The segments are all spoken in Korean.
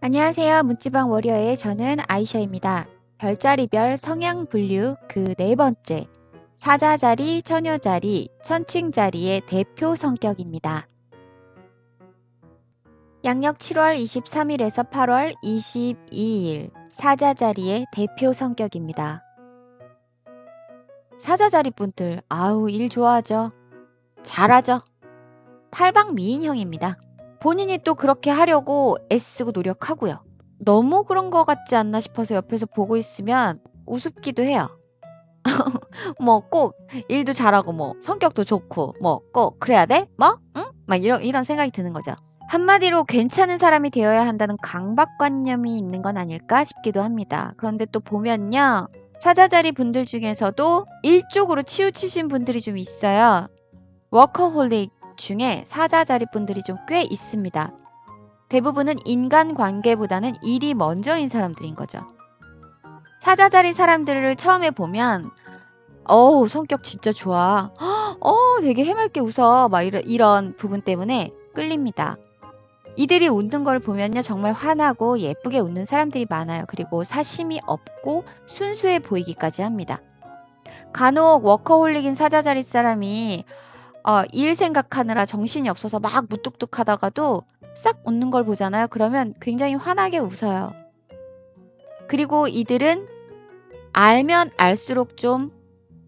안녕하세요. 문지방 워리어의 저는 아이셔입니다. 별자리별 성향 분류 그 네 번째. 사자자리, 처녀자리, 천칭자리의 대표 성격입니다. 양력 7월 23일에서 8월 22일. 사자자리의 대표 성격입니다. 사자자리 분들, 아우, 일 좋아하죠? 잘하죠? 팔방미인형입니다. 본인이 또 그렇게 하려고 애쓰고 노력하고요. 너무 그런 거 같지 않나 싶어서 옆에서 보고 있으면 우습기도 해요. 뭐 꼭 일도 잘하고 뭐 성격도 좋고 뭐 꼭 그래야 돼? 뭐? 응? 막 이런 생각이 드는 거죠. 한마디로 괜찮은 사람이 되어야 한다는 강박관념이 있는 건 아닐까 싶기도 합니다. 그런데 또 보면요. 사자자리 분들 중에서도 일쪽으로 치우치신 분들이 좀 있어요. 워커홀릭 중에 사자자리 분들이 좀 꽤 있습니다. 대부분은 인간관계보다는 일이 먼저인 사람들인 거죠. 사자자리 사람들을 처음에 보면 어우 성격 진짜 좋아. 되게 해맑게 웃어. 막 이런 부분 때문에 끌립니다. 이들이 웃는 걸 보면요 정말 환하고 예쁘게 웃는 사람들이 많아요. 그리고 사심이 없고 순수해 보이기까지 합니다. 간혹 워커홀릭인 사자자리 사람이 일 생각하느라 정신이 없어서 막 무뚝뚝하다가도 싹 웃는 걸 보잖아요. 그러면 굉장히 환하게 웃어요. 그리고 이들은 알면 알수록 좀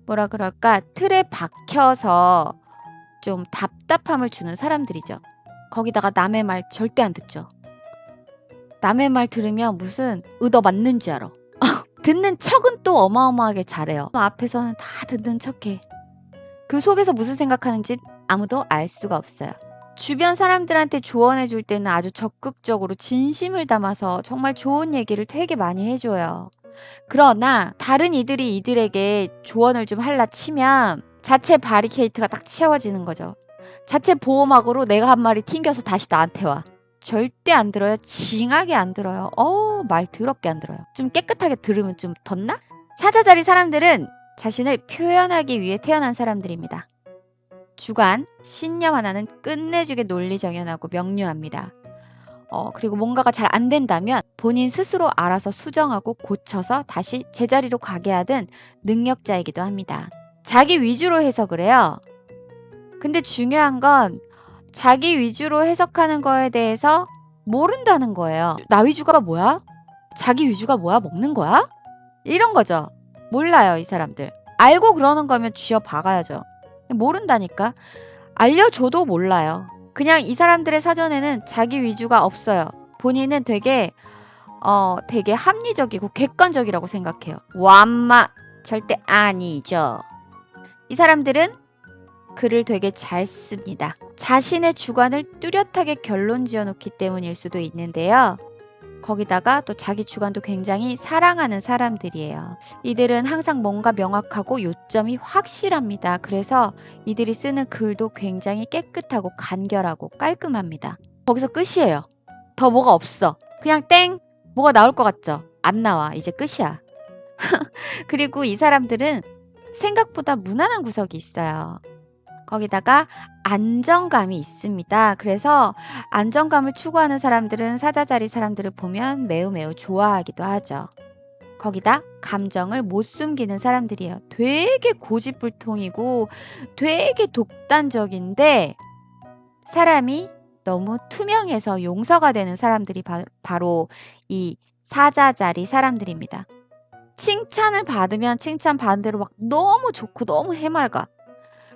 뭐라 그럴까 틀에 박혀서 좀 답답함을 주는 사람들이죠. 거기다가 남의 말 절대 안 듣죠. 남의 말 들으면 무슨 얻어 맞는 줄 알아. 듣는 척은 또 어마어마하게 잘해요. 앞에서는 다 듣는 척해. 그 속에서 무슨 생각하는지 아무도 알 수가 없어요. 주변 사람들한테 조언해 줄 때는 아주 적극적으로 진심을 담아서 정말 좋은 얘기를 되게 많이 해줘요. 그러나 다른 이들이 이들에게 조언을 좀 할라 치면 자체 바리케이트가 딱 채워지는 거죠. 자체 보호막으로 내가 한 말이 튕겨서 다시 나한테 와. 절대 안 들어요. 징하게 안 들어요. 말 더럽게 안 들어요. 좀 깨끗하게 들으면 좀 덧나? 사자자리 사람들은 자신을 표현하기 위해 태어난 사람들입니다. 주관, 신념 하나는 끝내주게 논리정연하고 명료합니다. 그리고 뭔가가 잘 안 된다면 본인 스스로 알아서 수정하고 고쳐서 다시 제자리로 가게 하던 능력자이기도 합니다. 자기 위주로 해서 그래요. 근데 중요한 건 자기 위주로 해석하는 거에 대해서 모른다는 거예요. 나 위주가 뭐야? 자기 위주가 뭐야? 먹는 거야? 이런 거죠. 몰라요, 이 사람들. 알고 그러는 거면 쥐어 박아야죠. 모른다니까. 알려줘도 몰라요. 그냥 이 사람들의 사전에는 자기 위주가 없어요. 본인은 되게 합리적이고 객관적이라고 생각해요. 완마 절대 아니죠. 이 사람들은 글을 되게 잘 씁니다. 자신의 주관을 뚜렷하게 결론 지어놓기 때문일 수도 있는데요. 거기다가 또 자기 주관도 굉장히 사랑하는 사람들이에요. 이들은 항상 뭔가 명확하고 요점이 확실합니다. 그래서 이들이 쓰는 글도 굉장히 깨끗하고 간결하고 깔끔합니다. 거기서 끝이에요. 더 뭐가 없어. 그냥 땡! 뭐가 나올 것 같죠? 안 나와. 이제 끝이야. 그리고 이 사람들은 생각보다 무난한 구석이 있어요. 거기다가 안정감이 있습니다. 그래서 안정감을 추구하는 사람들은 사자자리 사람들을 보면 매우 매우 좋아하기도 하죠. 거기다 감정을 못 숨기는 사람들이에요. 되게 고집불통이고 되게 독단적인데 사람이 너무 투명해서 용서가 되는 사람들이 바로 이 사자자리 사람들입니다. 칭찬을 받으면 칭찬 받은 대로 막 너무 좋고 너무 해맑아.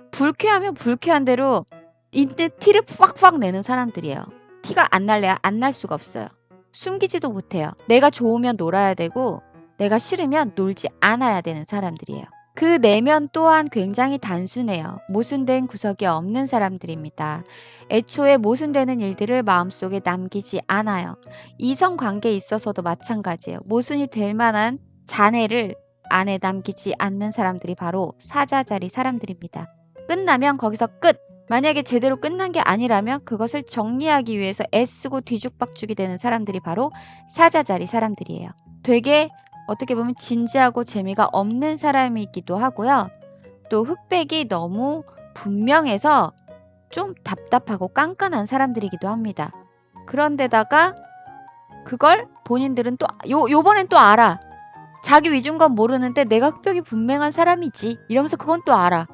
불쾌하면 불쾌한 대로 이때 티를 팍팍 내는 사람들이에요. 티가 안 날래야 안 날 수가 없어요. 숨기지도 못해요. 내가 좋으면 놀아야 되고 내가 싫으면 놀지 않아야 되는 사람들이에요. 그 내면 또한 굉장히 단순해요. 모순된 구석이 없는 사람들입니다. 애초에 모순되는 일들을 마음속에 남기지 않아요. 이성관계에 있어서도 마찬가지예요. 모순이 될 만한 잔해를 안에 남기지 않는 사람들이 바로 사자자리 사람들입니다. 끝나면 거기서 끝! 만약에 제대로 끝난 게 아니라면 그것을 정리하기 위해서 애쓰고 뒤죽박죽이 되는 사람들이 바로 사자자리 사람들이에요. 되게 어떻게 보면 진지하고 재미가 없는 사람이기도 하고요. 또 흑백이 너무 분명해서 좀 답답하고 깐깐한 사람들이기도 합니다. 그런데다가 그걸 본인들은 또 요번엔 또 알아. 자기 위중건 모르는데 내가 흑백이 분명한 사람이지 이러면서 그건 또 알아.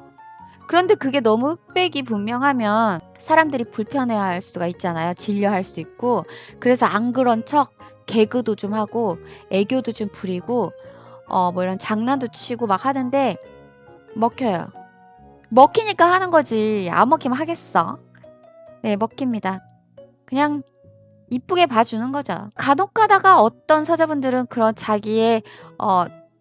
그런데 그게 너무 흑백이 분명하면 사람들이 불편해할 수가 있잖아요. 질려할 수도 있고. 그래서 안 그런 척 개그도 좀 하고 애교도 좀 부리고 뭐 이런 장난도 치고 막 하는데 먹혀요. 먹히니까 하는 거지. 안 먹히면 하겠어. 네, 먹힙니다. 그냥 이쁘게 봐주는 거죠. 간혹 가다가 어떤 사자분들은 그런 자기의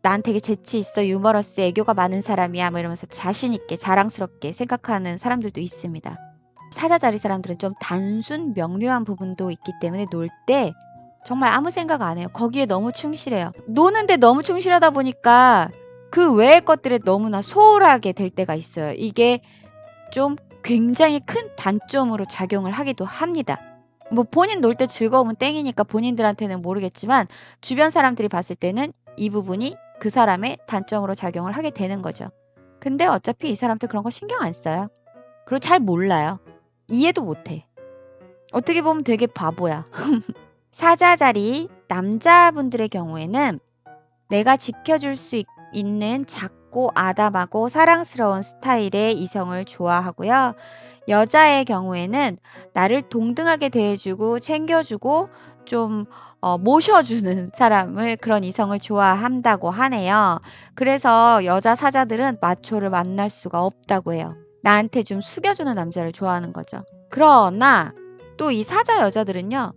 난 되게 재치 있어, 유머러스, 애교가 많은 사람이야 뭐 이러면서 자신 있게 자랑스럽게 생각하는 사람들도 있습니다. 사자자리 사람들은 좀 단순 명료한 부분도 있기 때문에 놀 때 정말 아무 생각 안 해요. 거기에 너무 충실해요. 노는데 너무 충실하다 보니까 그 외의 것들에 너무나 소홀하게 될 때가 있어요. 이게 좀 굉장히 큰 단점으로 작용을 하기도 합니다. 뭐 본인 놀 때 즐거우면 땡이니까 본인들한테는 모르겠지만 주변 사람들이 봤을 때는 이 부분이 그 사람의 단점으로 작용을 하게 되는 거죠. 근데 어차피 이 사람들 그런 거 신경 안 써요. 그리고 잘 몰라요. 이해도 못 해. 어떻게 보면 되게 바보야. 사자자리 남자분들의 경우에는 내가 지켜줄 수 있는 작고 아담하고 사랑스러운 스타일의 이성을 좋아하고요. 여자의 경우에는 나를 동등하게 대해주고 챙겨주고 좀 모셔주는 사람을 그런 이성을 좋아한다고 하네요. 그래서 여자 사자들은 마초를 만날 수가 없다고 해요. 나한테 좀 숙여주는 남자를 좋아하는 거죠. 그러나 또 이 사자 여자들은요.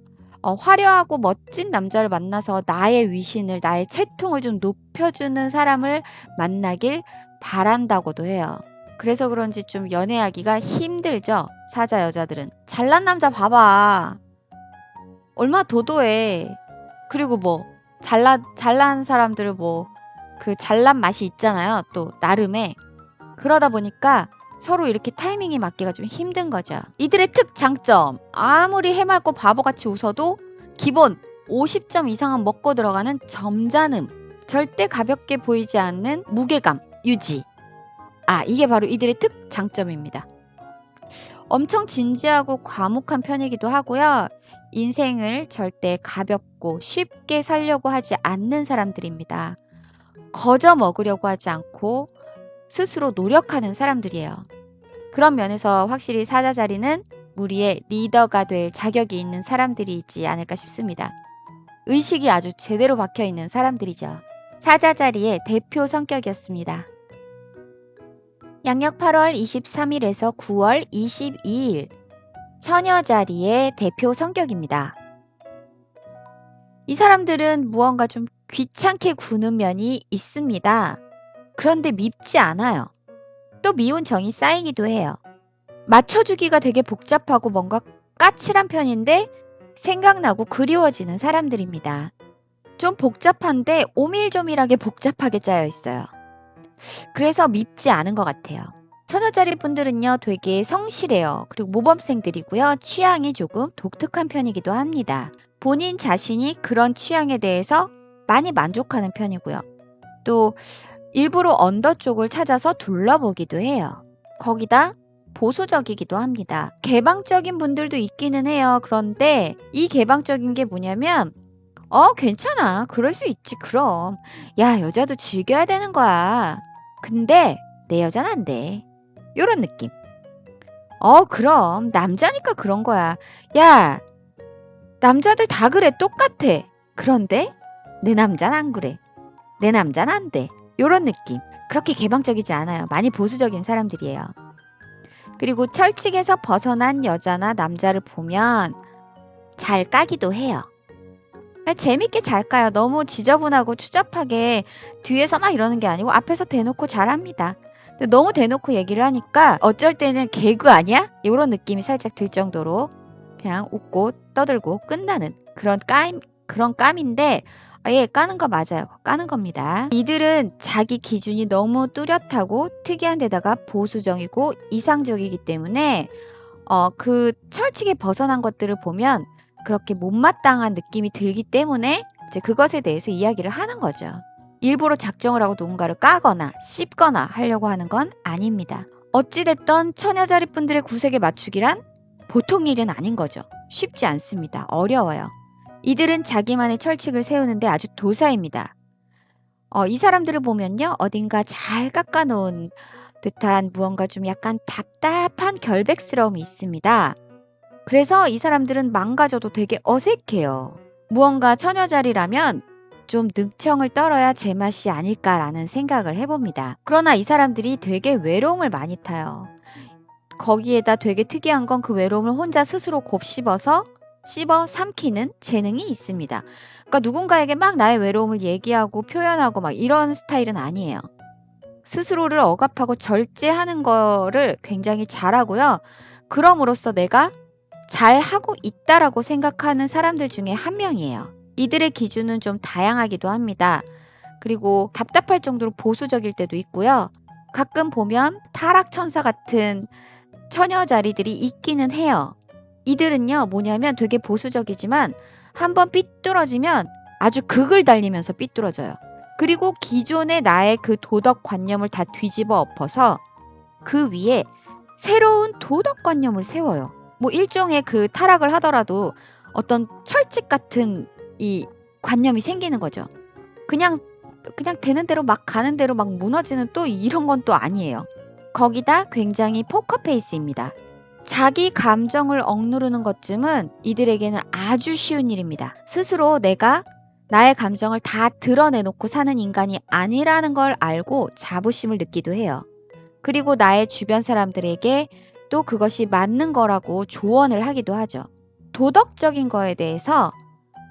화려하고 멋진 남자를 만나서 나의 위신을, 나의 채통을 좀 높여주는 사람을 만나길 바란다고도 해요. 그래서 그런지 좀 연애하기가 힘들죠. 사자 여자들은. 잘난 남자 봐봐. 얼마나 도도해. 그리고 뭐 잘난 사람들 뭐 그 잘난 맛이 있잖아요. 또 나름의. 그러다 보니까 서로 이렇게 타이밍이 맞기가 좀 힘든 거죠. 이들의 특장점. 아무리 해맑고 바보같이 웃어도 기본 50점 이상은 먹고 들어가는 점잖음. 절대 가볍게 보이지 않는 무게감 유지. 이게 바로 이들의 특장점입니다. 엄청 진지하고 과묵한 편이기도 하고요. 인생을 절대 가볍고 쉽게 살려고 하지 않는 사람들입니다. 거저 먹으려고 하지 않고 스스로 노력하는 사람들이에요. 그런 면에서 확실히 사자자리는 무리의 리더가 될 자격이 있는 사람들이지 않을까 싶습니다. 의식이 아주 제대로 박혀 있는 사람들이죠. 사자자리의 대표 성격이었습니다. 양력 8월 23일에서 9월 22일 처녀자리의 대표 성격입니다. 이 사람들은 무언가 좀 귀찮게 구는 면이 있습니다. 그런데 밉지 않아요. 또 미운 정이 쌓이기도 해요. 맞춰주기가 되게 복잡하고 뭔가 까칠한 편인데 생각나고 그리워지는 사람들입니다. 좀 복잡한데 오밀조밀하게 복잡하게 짜여 있어요. 그래서 밉지 않은 것 같아요. 처녀자리 분들은요 되게 성실해요. 그리고 모범생들이고요. 취향이 조금 독특한 편이기도 합니다. 본인 자신이 그런 취향에 대해서 많이 만족하는 편이고요. 또 일부러 언더 쪽을 찾아서 둘러보기도 해요. 거기다 보수적이기도 합니다. 개방적인 분들도 있기는 해요. 그런데 이 개방적인 게 뭐냐면 괜찮아. 그럴 수 있지. 그럼. 야, 여자도 즐겨야 되는 거야. 근데 내 여자는 안 돼. 요런 느낌. 그럼 남자니까 그런 거야. 야, 남자들 다 그래. 똑같아. 그런데 내 남자는 안 그래. 내 남자는 안 돼. 요런 느낌. 그렇게 개방적이지 않아요. 많이 보수적인 사람들이에요. 그리고 철칙에서 벗어난 여자나 남자를 보면 잘 까기도 해요. 재밌게 잘 까요. 너무 지저분하고 추잡하게 뒤에서 막 이러는 게 아니고 앞에서 대놓고 잘합니다. 근데 너무 대놓고 얘기를 하니까 어쩔 때는 개그 아니야? 이런 느낌이 살짝 들 정도로 그냥 웃고 떠들고 끝나는 그런 깜인데 까는 거 맞아요. 까는 겁니다. 이들은 자기 기준이 너무 뚜렷하고 특이한 데다가 보수적이고 이상적이기 때문에 그 철칙에 벗어난 것들을 보면 그렇게 못마땅한 느낌이 들기 때문에 이제 그것에 대해서 이야기를 하는 거죠. 일부러 작정을 하고 누군가를 까거나 씹거나 하려고 하는 건 아닙니다. 어찌됐던 처녀자리 분들의 구색에 맞추기란 보통 일은 아닌 거죠. 쉽지 않습니다. 어려워요. 이들은 자기만의 철칙을 세우는데 아주 도사입니다. 이 사람들을 보면요. 어딘가 잘 깎아 놓은 듯한 무언가 좀 약간 답답한 결백스러움이 있습니다. 그래서 이 사람들은 망가져도 되게 어색해요. 무언가 처녀자리라면 좀 능청을 떨어야 제맛이 아닐까라는 생각을 해봅니다. 그러나 이 사람들이 되게 외로움을 많이 타요. 거기에다 되게 특이한 건 그 외로움을 혼자 스스로 곱씹어서 씹어 삼키는 재능이 있습니다. 그러니까 누군가에게 막 나의 외로움을 얘기하고 표현하고 막 이런 스타일은 아니에요. 스스로를 억압하고 절제하는 거를 굉장히 잘하고요. 그럼으로써 내가 잘하고 있다라고 생각하는 사람들 중에 한 명이에요. 이들의 기준은 좀 다양하기도 합니다. 그리고 답답할 정도로 보수적일 때도 있고요. 가끔 보면 타락천사 같은 처녀 자리들이 있기는 해요. 이들은요, 뭐냐면 되게 보수적이지만 한번 삐뚤어지면 아주 극을 달리면서 삐뚤어져요. 그리고 기존의 나의 그 도덕관념을 다 뒤집어 엎어서 그 위에 새로운 도덕관념을 세워요. 뭐 일종의 그 타락을 하더라도 어떤 철칙 같은 이 관념이 생기는 거죠. 그냥 되는 대로 막 가는 대로 막 무너지는 또 이런 건 또 아니에요. 거기다 굉장히 포커페이스입니다. 자기 감정을 억누르는 것쯤은 이들에게는 아주 쉬운 일입니다. 스스로 내가 나의 감정을 다 드러내놓고 사는 인간이 아니라는 걸 알고 자부심을 느끼기도 해요. 그리고 나의 주변 사람들에게 또 그것이 맞는 거라고 조언을 하기도 하죠. 도덕적인 거에 대해서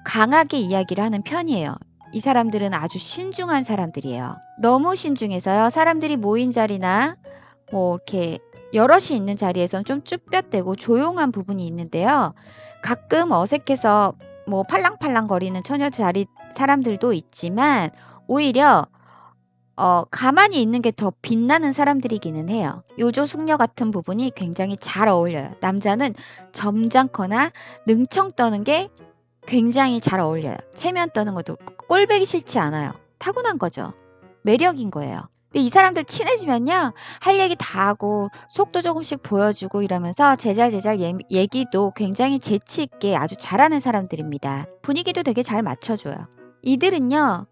강하게 이야기를 하는 편이에요. 이 사람들은 아주 신중한 사람들이에요. 너무 신중해서요. 사람들이 모인 자리나 뭐 이렇게 여럿이 있는 자리에선 좀 쭈뼛대고 조용한 부분이 있는데요. 가끔 어색해서 뭐 팔랑팔랑거리는 처녀 자리 사람들도 있지만 오히려 가만히 있는 게 더 빛나는 사람들이기는 해요. 요조 숙녀 같은 부분이 굉장히 잘 어울려요. 남자는 점잖거나 능청 떠는 게 굉장히 잘 어울려요. 체면 떠는 것도 꼴보기 싫지 않아요. 타고난 거죠. 매력인 거예요. 근데 이 사람들 친해지면요. 할 얘기 다 하고 속도 조금씩 보여주고 이러면서 제잘제잘 얘기도 굉장히 재치 있게 아주 잘하는 사람들입니다. 분위기도 되게 잘 맞춰줘요. 이들은요.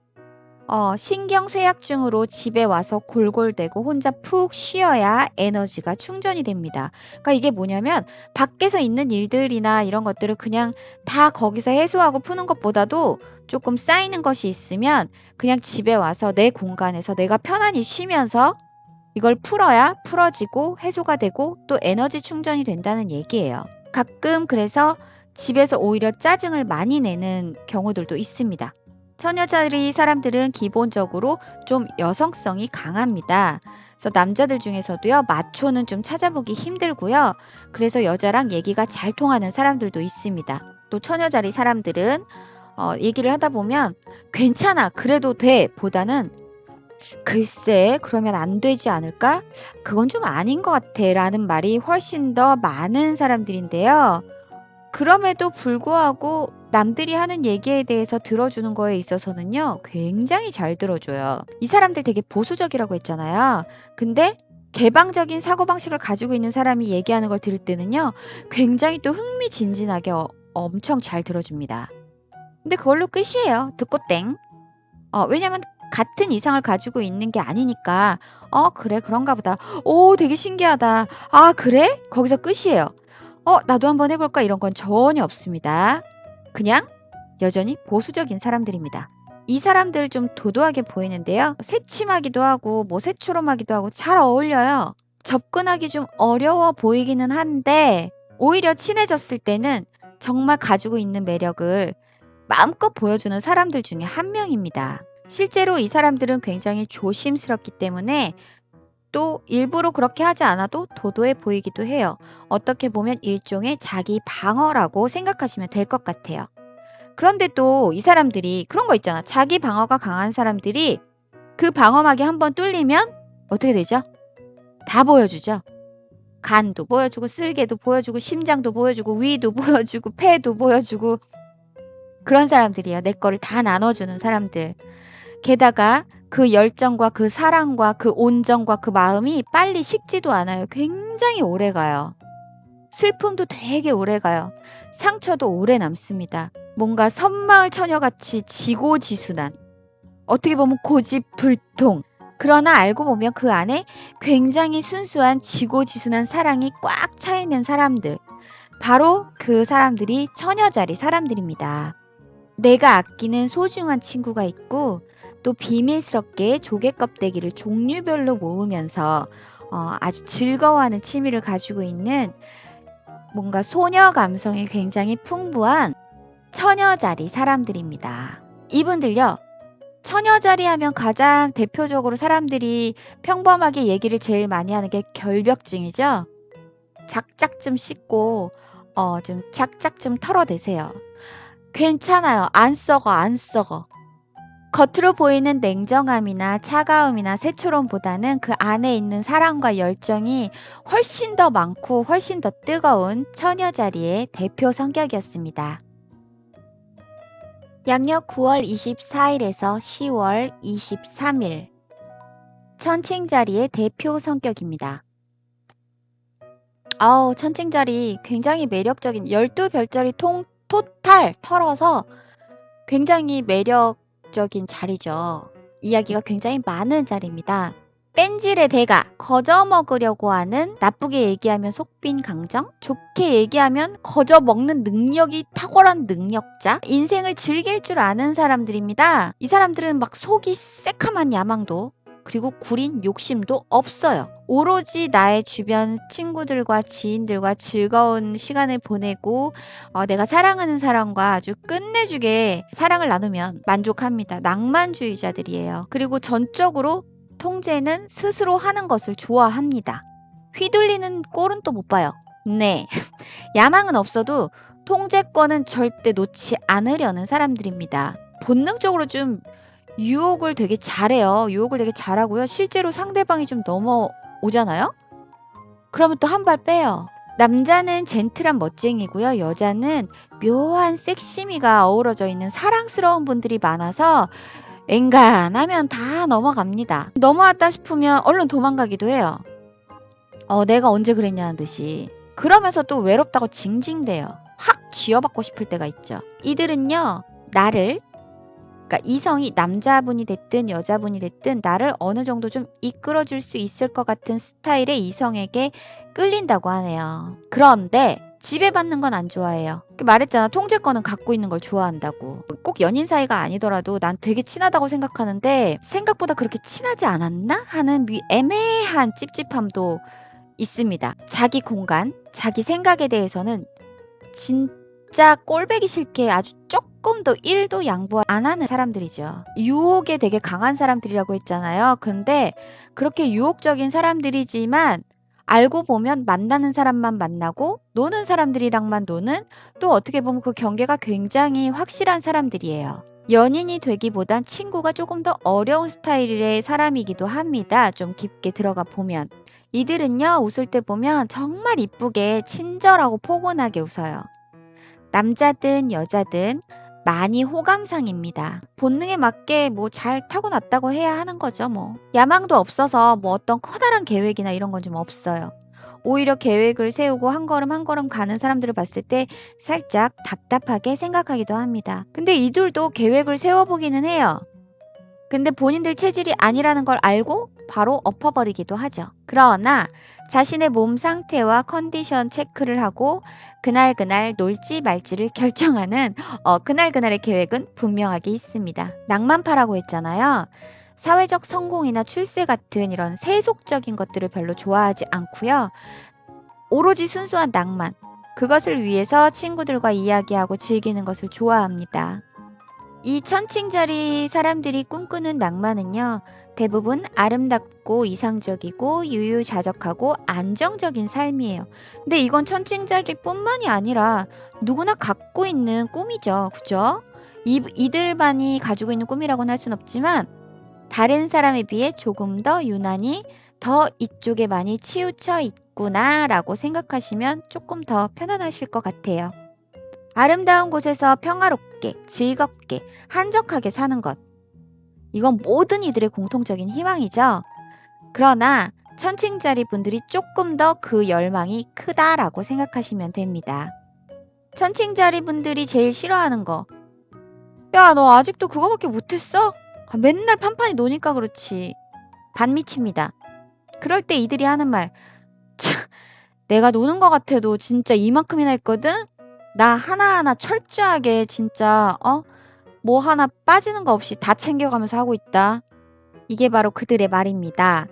신경쇠약증으로 집에 와서 골골대고 혼자 푹 쉬어야 에너지가 충전이 됩니다. 그러니까 이게 뭐냐면 밖에서 있는 일들이나 이런 것들을 그냥 다 거기서 해소하고 푸는 것보다도 조금 쌓이는 것이 있으면 그냥 집에 와서 내 공간에서 내가 편안히 쉬면서 이걸 풀어야 풀어지고 해소가 되고 또 에너지 충전이 된다는 얘기예요. 가끔 그래서 집에서 오히려 짜증을 많이 내는 경우들도 있습니다. 처녀자리 사람들은 기본적으로 좀 여성성이 강합니다. 그래서 남자들 중에서도요, 마초는 좀 찾아보기 힘들고요. 그래서 여자랑 얘기가 잘 통하는 사람들도 있습니다. 또 처녀자리 사람들은 얘기를 하다 보면 괜찮아, 그래도 돼 보다는 글쎄, 그러면 안 되지 않을까? 그건 좀 아닌 것 같아 라는 말이 훨씬 더 많은 사람들인데요. 그럼에도 불구하고 남들이 하는 얘기에 대해서 들어주는 거에 있어서는요, 굉장히 잘 들어줘요. 이 사람들 되게 보수적이라고 했잖아요. 근데 개방적인 사고방식을 가지고 있는 사람이 얘기하는 걸 들을 때는요, 굉장히 또 흥미진진하게 엄청 잘 들어줍니다. 근데 그걸로 끝이에요. 듣고 땡. 왜냐면 같은 이상을 가지고 있는 게 아니니까, 그래, 그런가 보다. 오, 되게 신기하다. 아, 그래? 거기서 끝이에요. 나도 한번 해볼까? 이런 건 전혀 없습니다. 그냥 여전히 보수적인 사람들입니다. 이 사람들 좀 도도하게 보이는데요. 새침하기도 하고, 뭐 새초롬하기도 하고 잘 어울려요. 접근하기 좀 어려워 보이기는 한데, 오히려 친해졌을 때는 정말 가지고 있는 매력을 마음껏 보여주는 사람들 중에 한 명입니다. 실제로 이 사람들은 굉장히 조심스럽기 때문에 또 일부러 그렇게 하지 않아도 도도해 보이기도 해요. 어떻게 보면 일종의 자기 방어라고 생각하시면 될 것 같아요. 그런데 또 이 사람들이 그런 거 있잖아. 자기 방어가 강한 사람들이 그 방어막이 한번 뚫리면 어떻게 되죠? 다 보여주죠. 간도 보여주고 쓸개도 보여주고 심장도 보여주고 위도 보여주고 폐도 보여주고 그런 사람들이에요. 내 거를 다 나눠주는 사람들. 게다가 그 열정과 그 사랑과 그 온정과 그 마음이 빨리 식지도 않아요. 굉장히 오래가요. 슬픔도 되게 오래가요. 상처도 오래 남습니다. 뭔가 섬마을 처녀같이 지고지순한, 어떻게 보면 고집불통, 그러나 알고 보면 그 안에 굉장히 순수한 지고지순한 사랑이 꽉 차 있는 사람들, 바로 그 사람들이 처녀자리 사람들입니다. 내가 아끼는 소중한 친구가 있고 또 비밀스럽게 조개 껍데기를 종류별로 모으면서 아주 즐거워하는 취미를 가지고 있는, 뭔가 소녀 감성이 굉장히 풍부한 처녀자리 사람들입니다. 이분들요, 처녀자리 하면 가장 대표적으로 사람들이 평범하게 얘기를 제일 많이 하는 게 결벽증이죠. 작작 좀 씻고 좀 작작 좀 털어내세요. 괜찮아요. 안 썩어, 안 썩어. 겉으로 보이는 냉정함이나 차가움이나 새초롬보다는 그 안에 있는 사랑과 열정이 훨씬 더 많고 훨씬 더 뜨거운 처녀자리의 대표 성격이었습니다. 양력 9월 24일에서 10월 23일, 천칭자리의 대표 성격입니다. 천칭자리 굉장히 매력적인 12별자리 토탈 털어서 굉장히 매력적인 자리죠. 이야기가 굉장히 많은 자리입니다. 뺀질의 대가, 거저 먹으려고 하는, 나쁘게 얘기하면 속빈 강정, 좋게 얘기하면 거저 먹는 능력이 탁월한 능력자, 인생을 즐길 줄 아는 사람들입니다. 이 사람들은 막 속이 새카만 야망도, 그리고 구린 욕심도 없어요. 오로지 나의 주변 친구들과 지인들과 즐거운 시간을 보내고 내가 사랑하는 사람과 아주 끝내주게 사랑을 나누면 만족합니다. 낭만주의자들이에요. 그리고 전적으로 통제는 스스로 하는 것을 좋아합니다. 휘둘리는 꼴은 또 못 봐요. 네. 야망은 없어도 통제권은 절대 놓지 않으려는 사람들입니다. 본능적으로 좀 유혹을 되게 잘해요. 유혹을 되게 잘하고요. 실제로 상대방이 좀 넘어오잖아요? 그러면 또 한 발 빼요. 남자는 젠틀한 멋쟁이고요. 여자는 묘한 섹시미가 어우러져 있는 사랑스러운 분들이 많아서 웬간하면 다 넘어갑니다. 넘어왔다 싶으면 얼른 도망가기도 해요. 내가 언제 그랬냐는 듯이. 그러면서 또 외롭다고 징징대요. 확 쥐어받고 싶을 때가 있죠. 이들은요, 나를, 그러니까 이성이 남자분이 됐든 여자분이 됐든 나를 어느 정도 좀 이끌어줄 수 있을 것 같은 스타일의 이성에게 끌린다고 하네요. 그런데 지배받는 건 안 좋아해요. 말했잖아. 통제권은 갖고 있는 걸 좋아한다고. 꼭 연인 사이가 아니더라도 난 되게 친하다고 생각하는데 생각보다 그렇게 친하지 않았나 하는 애매한 찝찝함도 있습니다. 자기 공간, 자기 생각에 대해서는 진짜 꼴보기 싫게 아주 조금 더 1도 양보 안 하는 사람들이죠. 유혹에 되게 강한 사람들이라고 했잖아요. 근데 그렇게 유혹적인 사람들이지만 알고 보면 만나는 사람만 만나고 노는 사람들이랑만 노는, 또 어떻게 보면 그 경계가 굉장히 확실한 사람들이에요. 연인이 되기보단 친구가 조금 더 어려운 스타일의 사람이기도 합니다. 좀 깊게 들어가 보면. 이들은요, 웃을 때 보면 정말 이쁘게 친절하고 포근하게 웃어요. 남자든 여자든 많이 호감상입니다. 본능에 맞게 뭐 잘 타고났다고 해야 하는 거죠, 뭐. 야망도 없어서 뭐 어떤 커다란 계획이나 이런 건 좀 없어요. 오히려 계획을 세우고 한 걸음 한 걸음 가는 사람들을 봤을 때 살짝 답답하게 생각하기도 합니다. 근데 이들도 계획을 세워보기는 해요. 근데 본인들 체질이 아니라는 걸 알고 바로 엎어버리기도 하죠. 그러나 자신의 몸 상태와 컨디션 체크를 하고 그날그날 놀지 말지를 결정하는 그날그날의 계획은 분명하게 있습니다. 낭만파라고 했잖아요. 사회적 성공이나 출세 같은 이런 세속적인 것들을 별로 좋아하지 않고요. 오로지 순수한 낭만, 그것을 위해서 친구들과 이야기하고 즐기는 것을 좋아합니다. 이 천칭자리 사람들이 꿈꾸는 낭만은요, 대부분 아름답고 이상적이고 유유자적하고 안정적인 삶이에요. 근데 이건 천칭자리뿐만이 아니라 누구나 갖고 있는 꿈이죠. 그죠? 이들만이 가지고 있는 꿈이라고는 할 순 없지만 다른 사람에 비해 조금 더 유난히 더 이쪽에 많이 치우쳐 있구나라고 생각하시면 조금 더 편안하실 것 같아요. 아름다운 곳에서 평화롭게, 즐겁게, 한적하게 사는 것. 이건 모든 이들의 공통적인 희망이죠. 그러나 천칭자리 분들이 조금 더 그 열망이 크다라고 생각하시면 됩니다. 천칭자리 분들이 제일 싫어하는 거, 야, 너 아직도 그거밖에 못했어? 아, 맨날 판판이 노니까 그렇지. 반미칩니다. 그럴 때 이들이 하는 말. 참, 내가 노는 것 같아도 진짜 이만큼이나 했거든? 나 하나하나 철저하게 진짜, 뭐 하나 빠지는 거 없이 다 챙겨가면서 하고 있다. 이게 바로 그들의 말입니다.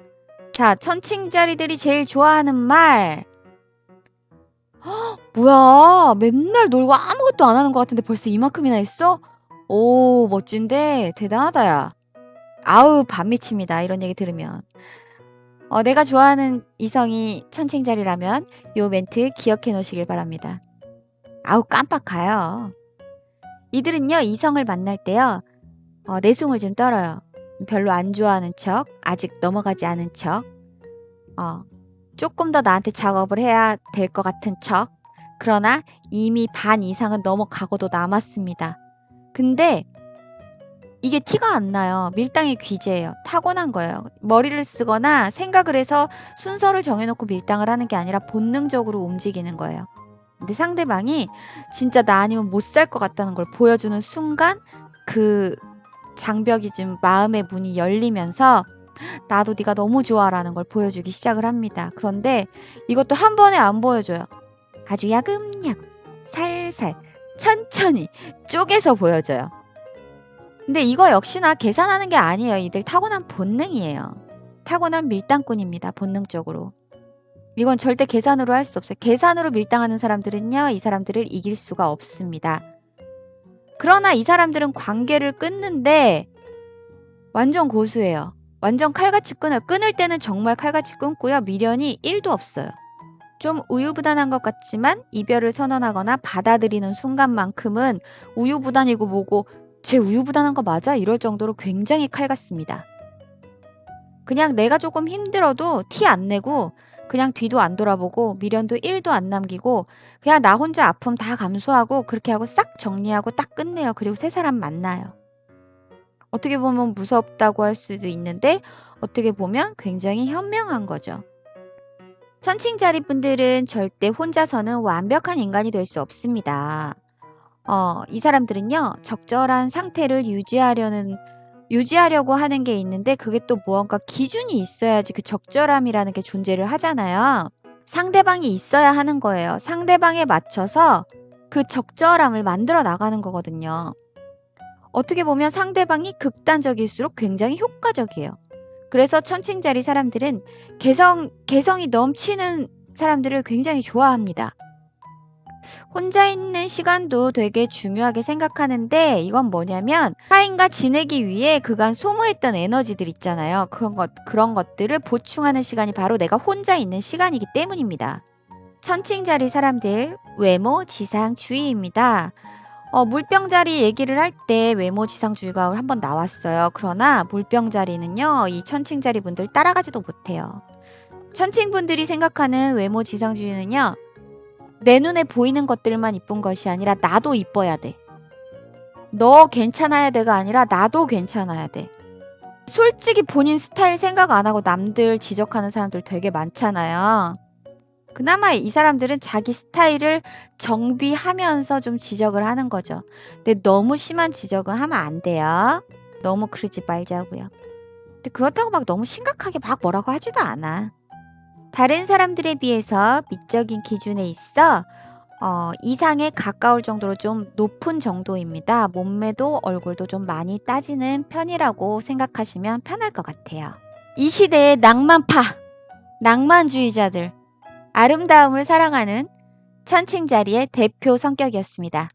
자, 천칭자리들이 제일 좋아하는 말. 뭐야, 맨날 놀고 아무것도 안 하는 것 같은데 벌써 이만큼이나 했어? 오, 멋진데 대단하다, 야. 아우, 반미칩니다. 이런 얘기 들으면. 내가 좋아하는 이성이 천칭자리라면 요 멘트 기억해 놓으시길 바랍니다. 아우, 깜빡가요. 이들은요, 이성을 만날 때요, 내숭을 좀 떨어요. 별로 안 좋아하는 척, 아직 넘어가지 않은 척, 조금 더 나한테 작업을 해야 될 것 같은 척. 그러나 이미 반 이상은 넘어가고도 남았습니다. 근데 이게 티가 안 나요. 밀당의 귀재예요. 타고난 거예요. 머리를 쓰거나 생각을 해서 순서를 정해놓고 밀당을 하는 게 아니라 본능적으로 움직이는 거예요. 근데 상대방이 진짜 나 아니면 못 살 것 같다는 걸 보여주는 순간 그 장벽이 좀 마음의 문이 열리면서 나도 네가 너무 좋아라는 걸 보여주기 시작을 합니다. 그런데 이것도 한 번에 안 보여줘요. 아주 야금야금 살살 천천히 쪼개서 보여줘요. 근데 이거 역시나 계산하는 게 아니에요. 이들 타고난 본능이에요. 타고난 밀당꾼입니다. 본능적으로. 이건 절대 계산으로 할 수 없어요. 계산으로 밀당하는 사람들은요, 이 사람들을 이길 수가 없습니다. 그러나 이 사람들은 관계를 끊는데 완전 고수예요. 완전 칼같이 끊어요. 끊을 때는 정말 칼같이 끊고요. 미련이 1도 없어요. 좀 우유부단한 것 같지만 이별을 선언하거나 받아들이는 순간만큼은 우유부단이고 뭐고 쟤 우유부단한 거 맞아? 이럴 정도로 굉장히 칼같습니다. 그냥 내가 조금 힘들어도 티 안 내고 그냥 뒤도 안 돌아보고 미련도 1도 안 남기고 그냥 나 혼자 아픔 다 감수하고 그렇게 하고 싹 정리하고 딱 끝내요. 그리고 새 사람 만나요. 어떻게 보면 무섭다고 할 수도 있는데 어떻게 보면 굉장히 현명한 거죠. 천칭자리 분들은 절대 혼자서는 완벽한 인간이 될 수 없습니다. 이 사람들은요, 적절한 상태를 유지하려고 하는 게 있는데 그게 또 무언가 기준이 있어야지 그 적절함이라는 게 존재를 하잖아요. 상대방이 있어야 하는 거예요. 상대방에 맞춰서 그 적절함을 만들어 나가는 거거든요. 어떻게 보면 상대방이 극단적일수록 굉장히 효과적이에요. 그래서 천칭자리 사람들은 개성이 넘치는 사람들을 굉장히 좋아합니다. 혼자 있는 시간도 되게 중요하게 생각하는데 이건 뭐냐면 타인과 지내기 위해 그간 소모했던 에너지들 있잖아요. 그런 것들을 보충하는 시간이 바로 내가 혼자 있는 시간이기 때문입니다. 천칭자리 사람들 외모 지상주의입니다. 물병자리 얘기를 할 때 외모 지상주의가 한번 나왔어요. 그러나 물병자리는요, 이 천칭자리 분들 따라가지도 못해요. 천칭분들이 생각하는 외모 지상주의는요, 내 눈에 보이는 것들만 이쁜 것이 아니라 나도 이뻐야 돼. 너 괜찮아야 돼가 아니라 나도 괜찮아야 돼. 솔직히 본인 스타일 생각 안 하고 남들 지적하는 사람들 되게 많잖아요. 그나마 이 사람들은 자기 스타일을 정비하면서 좀 지적을 하는 거죠. 근데 너무 심한 지적은 하면 안 돼요. 너무 그러지 말자고요. 근데 그렇다고 막 너무 심각하게 막 뭐라고 하지도 않아. 다른 사람들에 비해서 미적인 기준에 있어 이상에 가까울 정도로 좀 높은 정도입니다. 몸매도 얼굴도 좀 많이 따지는 편이라고 생각하시면 편할 것 같아요. 이 시대의 낭만주의자들, 아름다움을 사랑하는 천칭자리의 대표 성격이었습니다.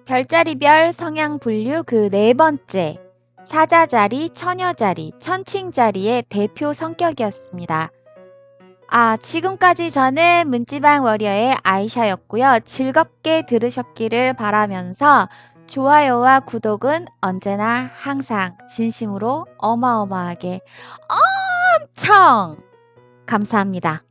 별자리별 성향 분류 그 4번째, 사자자리, 처녀자리, 천칭자리의 대표 성격이었습니다. 지금까지 저는 문지방 워리어의 아이샤였고요. 즐겁게 들으셨기를 바라면서 좋아요와 구독은 언제나 항상 진심으로 어마어마하게 엄청 감사합니다.